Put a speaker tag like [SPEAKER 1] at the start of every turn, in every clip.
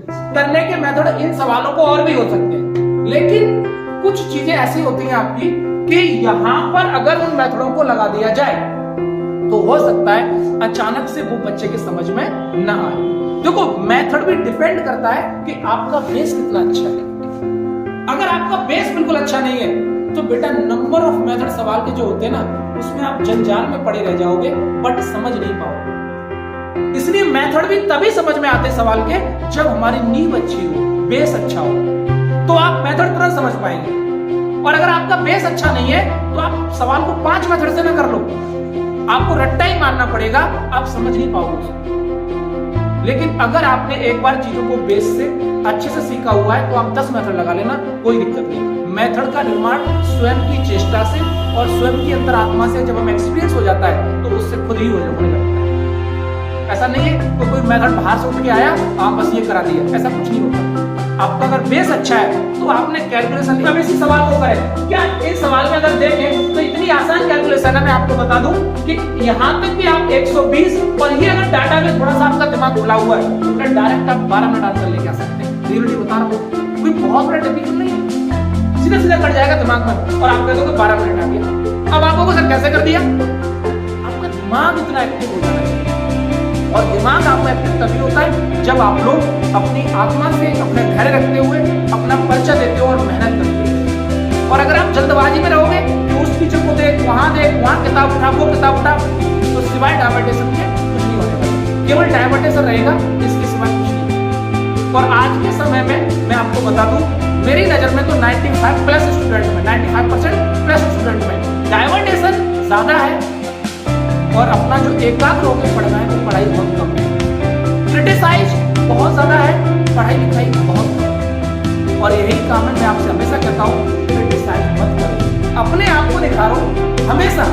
[SPEAKER 1] करने के method in सवालों को और भी हो सकते हैं, लेकिन कुछ चीजें ऐसी होती हैं आपकी कि यहां पर अगर उन मेथडों को लगा दिया जाए तो हो सकता है अचानक से वो बच्चे के समझ में ना आए। देखो मेथड भी डिपेंड करता है कि आपका बेस कितना अच्छा है। अगर आपका बेस बिल्कुल अच्छा नहीं है तो बेटा नंबर ऑफ मेथड सवाल के जो होते हैं ना उसमें आप जंजाल में पड़े रह जाओगे बट समझ नहीं पाओगे। इसलिए मेथड भी तभी समझ में आते सवाल के जब हमारी नींव अच्छी हो, बेस अच्छा हो, तो आप मेथड तुरंत समझ पाएंगे। और अगर आपका बेस अच्छा नहीं है तो आप सवाल को 5 मेथड से ना कर लो, आपको रट्टा ही मारना पड़ेगा, आप समझ नहीं पाओगे। लेकिन अगर आपने एक बार चीजों को बेस से अच्छे से सीखा हुआ है तो आप 10 मेथड लगा लेना, कोई दिक्कत नहीं। मेथड का निर्माण स्वयं की चेष्टा से और स्वयं की अंतरात्मा से जब हम एक्सपीरियंस हो जाता है तो उससे खुद ही होने लगता है। ऐसा नहीं है तो कोई मेथड बाहर से उठ के आया आप बस ये करा दिया, ऐसा कुछ नहीं होता। आपका अगर बेस अच्छा है तो आपने कैलकुलेशन अब इसी सवाल को करें। क्या इस सवाल में अगर देखें तो इतनी आसान कैलकुलेशन है, मैं आपको बता दूं कि यहां तक भी आप 120 और ये अगर डाटा में थोड़ा सा आपका दिमाग खुला हुआ है तो डायरेक्ट आप 12 मिनट आंसर लेके आ सकते हैं। रियलिटी बता रहा हूं, कोई बहुत बड़ा डिफिकल्ट नहीं है, सीधा सीधा कट जाएगा दिमाग में और आप कह दोगे 12 मिनट आ गया। अब आपको सर कैसे कर दिया? आपका दिमाग इतना एक्टिव हो जाना चाहिए और दिमाग आपका एक्टिव तभी होता है जब आप लोग अपनी आत्मा से अपने धैर्य रखते हुए अपना परिचय देते हो और मेहनत करते हो। और अगर आप जल्दबाजी में रहोगे तो उस टीचर को देख, वहां किताब उठा, वो किताब उठा, तो सिवाय डायवर्टेशन के कुछ नहीं होगा, केवल डायवर्टेशन रहेगा, इसके सिवाय कुछ नहीं। और आज के समय में मैं आपको बता दूं, मेरी नजर में तो 95 प्लस स्टूडेंट में 95% प्लस स्टूडेंट में डायवर्टेशन ज्यादा है और अपना जो एकाग्र होकर पढ़ना है वो पढ़ाई बहुत कम है। क्रिटिसाइज बहुत ज्यादा है, पढ़ाई लिखाई बहुत कम। और यही काम है, मैं आपसे हमेशा कहता हूँ क्रिटिसाइज मत करो, अपने आप को निखारो हमेशा।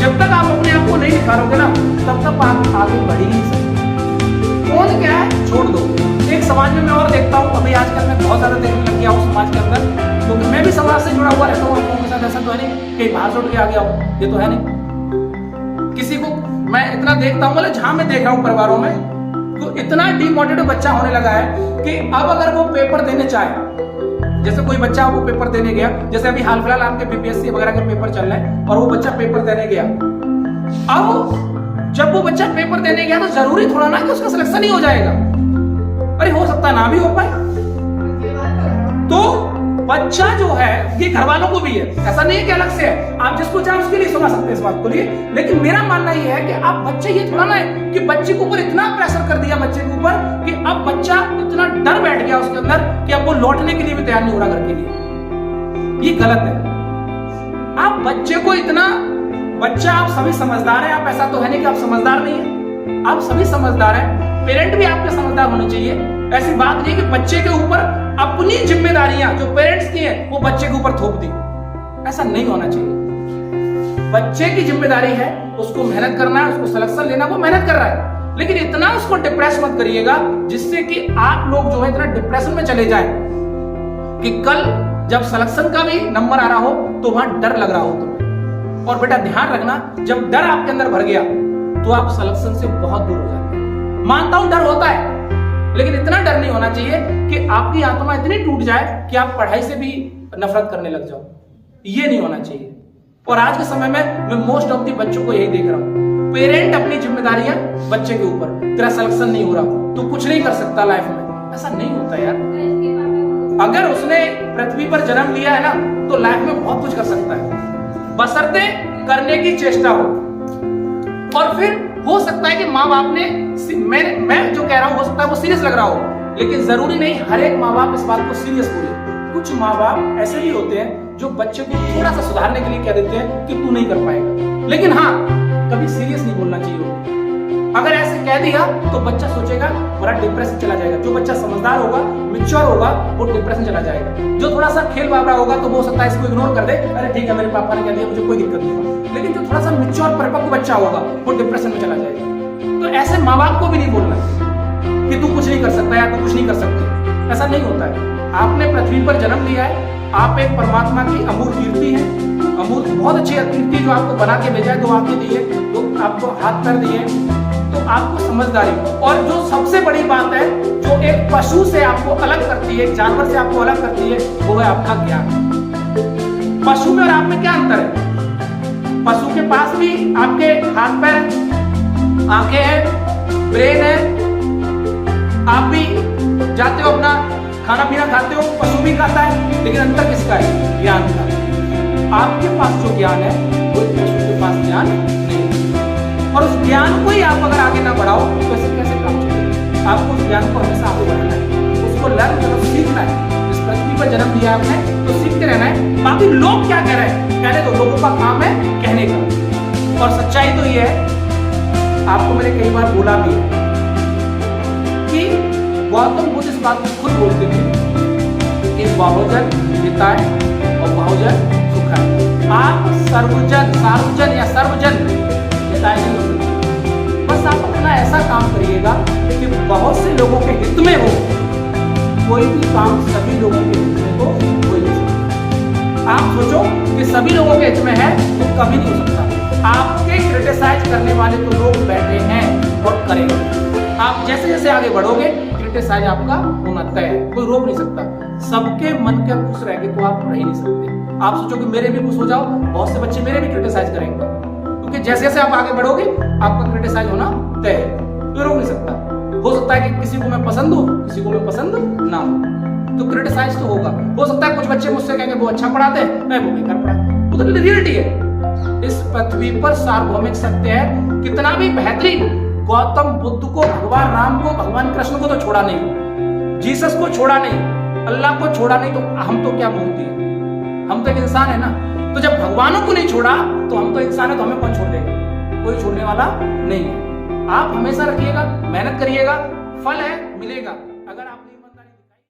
[SPEAKER 1] जब तक आप अपने आप को नहीं निखारोगे ना तब तक आप आगे बढ़ ही नहीं सकते। कौन क्या है छोड़ दो। एक समाज में मैं और देखता हूँ, अभी आजकल मैं बहुत ज्यादा देखने लग गया हूँ समाज के अंदर, क्योंकि मैं भी समाज से जुड़ा हुआ रहता हूँ लोगों के साथ। ऐसा तो है नहीं कहीं बाहर से उठ के आ गया हूँ, ये तो है नहीं। किसी को मैं इतना देखता हूँ, मतलब जहां मैं देख रहा हूँ परिवारों में, तो इतना डिमोटिवेटेड बच्चा होने लगा है कि अब अगर वो पेपर देने चाहे, जैसे कोई बच्चा वो पेपर देने गया, जैसे अभी हाल फिलहाल आपके बीपीएससी वगैरह के पेपर चल रहे हैं और वो बच्चा पेपर देने गया, अब जब वो बच्चा पेपर देने गया तो जरूरी थोड़ा ना कि उसका सिलेक्शन ही हो जाएगा, अरे हो सकता ना भी हो पाए। तो बच्चा जो है ये घर वालों को भी है, ऐसा नहीं है कि अलग से है, आप जिसको चाहे उसके लिए सुना सकते हैं इस बात को लिए। लेकिन मेरा मानना ये है कि आप बच्चे ये थोड़ा ना है कि बच्चे के ऊपर इतना प्रेशर कर दिया बच्चे के ऊपर कि अब बच्चा इतना डर बैठ गया उसके अंदर कि अब वो लौटने के लिए भी तैयार नहीं हो रहा घर के लिए। ये गलत है। आप बच्चे को इतना, बच्चा आप सभी समझदार हैं, आप ऐसा तो है नहीं कि आप समझदार नहीं है, आप सभी समझदार हैं, पेरेंट भी आपके समझदार होने चाहिए। ऐसी बात नहीं कि बच्चे के ऊपर अपनी जिम्मेदारियां जो पेरेंट्स की है वो बच्चे के ऊपर थोप दी, ऐसा नहीं होना चाहिए। बच्चे की जिम्मेदारी है उसको मेहनत करना है, उसको सिलेक्शन लेना, वो मेहनत कर रहा है, लेकिन इतना उसको डिप्रेस मत करिएगा जिससे कि आप लोग जो है इतना डिप्रेशन में चले जाए कि कल जब सिलेक्शन का भी नंबर आ रहा हो तो वहां डर लग रहा हो तुम्हें। और बेटा ध्यान रखना, जब डर आपके अंदर भर गया तो आप सिलेक्शन से बहुत दूर हो जाते हैं। मानता हूं डर होता है, लेकिन इतना डर नहीं होना चाहिए कि आपकी आत्मा इतनी टूट जाए कि आप पढ़ाई से भी नफरत करने लग जाओ, ये नहीं होना चाहिए। और आज के समय में मैं मोस्ट ऑफ दी बच्चों को यही देख रहा हूं, पेरेंट अपनी जिम्मेदारियां बच्चे के ऊपर, तेरा सिलेक्शन नहीं हो रहा तो कुछ नहीं कर सकता लाइफ में, ऐसा नहीं होता यार। अगर उसने पृथ्वी पर जन्म लिया है ना तो लाइफ में बहुत कुछ कर सकता है, बशर्ते करने की चेष्टा हो। और फिर हो सकता है कि माँ बाप ने, मैं जो कह रहा हूं हो सकता है वो सीरियस लग रहा हो, लेकिन जरूरी नहीं हर एक माँ बाप इस बात को सीरियस बोले। कुछ माँ बाप ऐसे भी होते हैं जो बच्चे को थोड़ा सा सुधारने के लिए कह देते हैं कि तू नहीं कर पाएगा, लेकिन हाँ कभी सीरियस नहीं बोलना चाहिए। अगर ऐसे कह दिया तो बच्चा सोचेगा, बड़ा डिप्रेशन चला जाएगा। जो बच्चा समझदार होगा, मैच्योर होगा, वो डिप्रेशन चला जाएगा। जो थोड़ा सा खेल बाबरा होगा तो वो हो सकता है इसको इग्नोर कर दे, अरे ठीक है मेरे पापा ने कह दिया मुझे कोई दिक्कत नहीं। लेकिन जो थोड़ा सा मैच्योर परिपक्व बच्चा होगा वो डिप्रेशन में चला जाएगा। तो ऐसे माँ बाप को भी नहीं बोलना कि तू कुछ नहीं कर सकता या तू कुछ नहीं कर सकती, ऐसा नहीं होता है। आपने पृथ्वी पर जन्म लिया है, आप एक परमात्मा की अमूर्त कीर्ति है, अमूर्त बहुत अच्छी कीर्ति जो आपको बना के भेजा है, 2 आंखें दी है, 2 आपको हाथ पैर दिए, तो आपको समझदारी। और जो सबसे बड़ी बात है, जो एक पशु से आपको अलग करती है, जानवर से आपको अलग करती है, वो है आपका ज्ञान। पशु में और आप में क्या अंतर है? पशु के पास भी आपके हाथ पैर है, आंखें हैं, ब्रेन है, आप भी जाते हो अपना खाना पीना खाते हो, पशु भी खाता है, लेकिन अंतर किसका है? ज्ञान का। आपके पास जो ज्ञान है वो पशु के पास ज्ञान नहीं है। और उस ज्ञान को ही आप अगर आगे ना बढ़ाओ तो ऐसे कैसे काम चलेगा? आपको उस ज्ञान को हमेशा आगे बढ़ाना है, उसको लर्न करो, सीखना है। इस पृथ्वी पर जन्म लिया आपने तो सीखते रहना है। बाकी लोग क्या कह रहे हैं कहने दो, लोगों का काम है कहने का। और सच्चाई तो ये है, आपको मैंने कई बार बोला भी है कि गौतम बुद्ध इस बात को खुद बोलते थे कि बहुजन हिताय और बहुजन सुखाय। आप सार्वजन या सर्वजन हिताय नहीं हो सकते। बस आप अपना ऐसा काम करिएगा कि बहुत से लोगों के हित में हो। कोई भी काम सभी लोगों के हित में तो हो ही नहीं सकता। आप सोचो कि सभी लोगों के हित में है तो कभी नहीं हो सकता। आपके क्रिटिसाइज करने वाले तो लोग बैठे हैं और करेंगे। आप जैसे जैसे आगे बढ़ोगे क्रिटिसाइज आपका होना तय है, कोई रोक नहीं सकता। सबके मन के खुश रहेंगे तो आप रह ही नहीं सकते। आप सोचो कि मेरे भी खुश हो जाओ, बहुत से बच्चे मेरे भी क्रिटिसाइज करेंगे, क्योंकि जैसे जैसे आप आगे बढ़ोगे आपका क्रिटिसाइज होना तय है, कोई रोक नहीं सकता। हो सकता है कि किसी को मैं पसंद हूं, किसी को मैं पसंद ना हो, तो क्रिटिसाइज तो होगा। हो सकता है कुछ बच्चे मुझसे कहेंगे वो अच्छा पढ़ाते हैं, मैं वो बेकार पढ़ाता हूं, वो तो रियलिटी है। इस पृथ्वी पर सार्वभौमिक सत्य है, कितना भी बेहतरीन गौतम बुद्ध को, भगवान राम को, भगवान कृष्ण को तो छोड़ा नहीं, जीसस को छोड़ा नहीं, अल्लाह को छोड़ा नहीं, तो हम तो क्या बोलते हैं? हम तो एक इंसान है ना। तो जब भगवानों को नहीं छोड़ा तो हम तो इंसान है, तो हमें कौन छोड़ देगा? कोई छोड़ने वाला नहीं है। आप हमेशा रखिएगा, मेहनत करिएगा, फल है मिलेगा। अगर आप